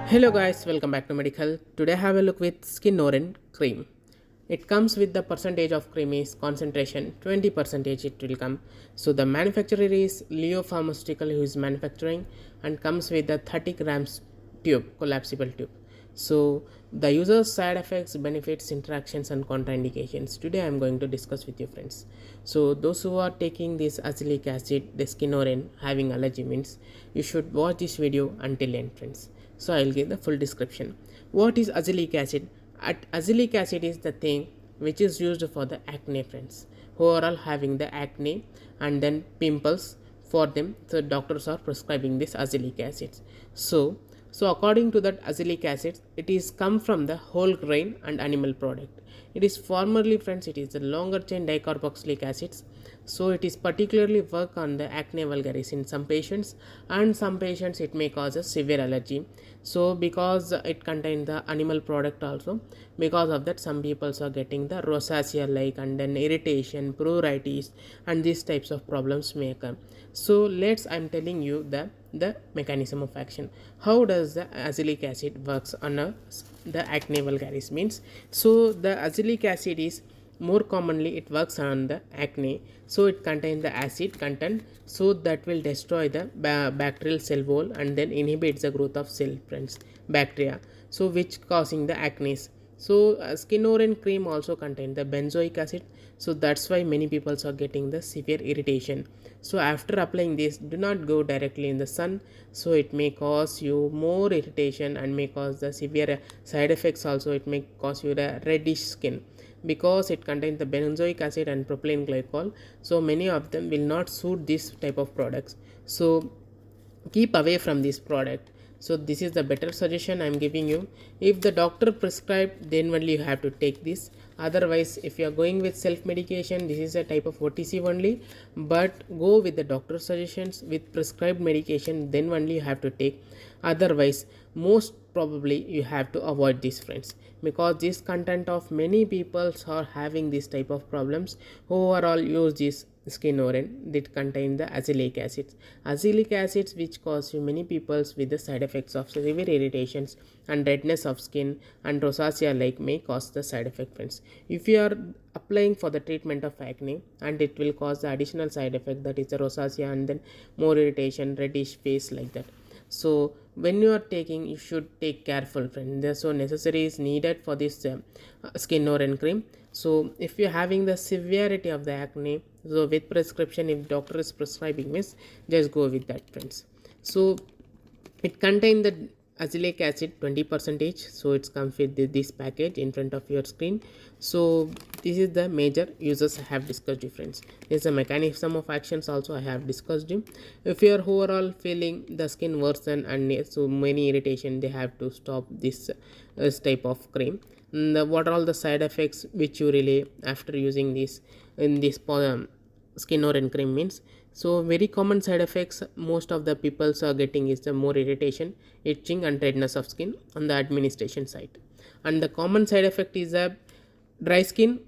Hello guys, welcome back to Medical. Today I have a look with Skinoren Cream. It comes with the percentage of cream is concentration 20% it will come. So the manufacturer is Leo Pharmaceutical who is manufacturing and comes with the 30 grams tube, collapsible tube. So the user's side effects, benefits, interactions and contraindications. Today I am going to discuss with you friends. So those who are taking this azelaic acid, the Skinoren having allergy means you should watch this video until end friends. So I'll give the full description. What is azelaic acid? Azelaic acid is the thing which is used for the acne friends who are all having the acne and then pimples for them. So doctors are prescribing this azelaic acid. So according to that azelaic acid, it is come from the whole grain and animal product. It is formerly friends, it is the longer chain dicarboxylic acids. So it is particularly work on the acne vulgaris in some patients, and some patients it may cause a severe allergy. So because it contains the animal product also, because of that some people are getting the rosacea like and then irritation, pruritus and these types of problems may occur. So I'm telling you the mechanism of action. How does the azelaic acid works on the acne vulgaris means? So the azelaic acid is more commonly it works on the acne. So it contains the acid content, so that will destroy the bacterial cell wall and then inhibits the growth of cell friends bacteria, so which causing the acne. So Skinoren cream also contains the benzoic acid, so that's why many people are getting the severe irritation. So after applying this, do not go directly in the sun, so it may cause you more irritation and may cause the severe side effects also. It may cause you the reddish skin because it contains the benzoic acid and propylene glycol. So many of them will not suit this type of products, so keep away from this product. So this is the better suggestion I am giving you. If the doctor prescribed, then only you have to take this. Otherwise, if you are going with self medication, this is a type of OTC only, but go with the doctor's suggestions with prescribed medication, then only you have to take. Otherwise, most probably you have to avoid these friends, because this content of many people are having this type of problems who overall use this Skinoren that contain the azelaic acids. Azelaic acids which cause you many peoples with the side effects of severe irritations and redness of skin and rosacea like may cause the side effect friends. If you are applying for the treatment of acne, and it will cause the additional side effect, that is the rosacea and then more irritation, reddish face like that. So when you are taking, you should take careful friend. So necessary is needed for this Skinoren cream. So if you're having the severity of the acne, so with prescription, if doctor is prescribing this, just go with that friends. So it contains the azelaic acid 20%, so it's comes with this package in front of your screen. So this is the major uses I have discussed friends. There's a mechanism of actions also I have discussed. If you are overall feeling the skin worsen and so many irritation, they have to stop this type of cream. What are all the side effects which you relay after using this in this Skinoren cream means? So very common side effects most of the people are getting is the more irritation, itching and redness of skin on the administration side. And the common side effect is a dry skin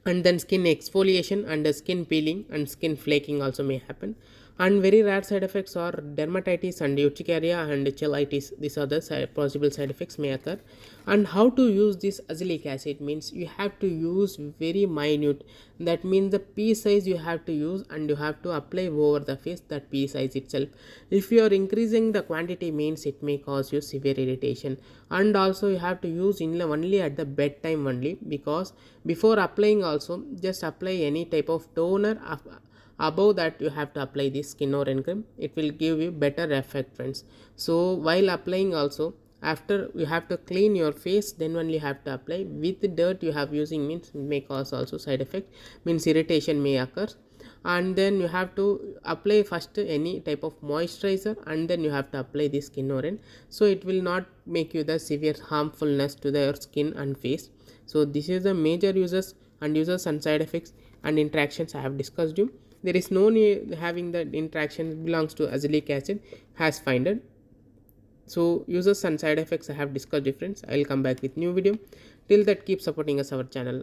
and then skin exfoliation and the skin peeling and skin flaking also may happen. And very rare side effects are dermatitis and urticaria and cheilitis. These are the possible side effects may occur. And how to use this azelaic acid means you have to use very minute, that means the pea size you have to use, and you have to apply over the face that pea size itself. If you are increasing the quantity means it may cause you severe irritation. And also you have to use only at the bedtime only, because before applying also just apply any type of toner. Above that you have to apply this Skinoren cream, it will give you better effect friends. So while applying also, after you have to clean your face, then only you have to apply. With dirt you have using means may cause also side effect, means irritation may occur. And then you have to apply first any type of moisturizer, and then you have to apply this Skinoren, so it will not make you the severe harmfulness to your skin and face. So this is the major uses and side effects and interactions I have discussed you. There is no need having the interaction belongs to azelaic acid has finded. So uses and side effects I have discussed difference. I will come back with new video. Till that, keep supporting us our channel.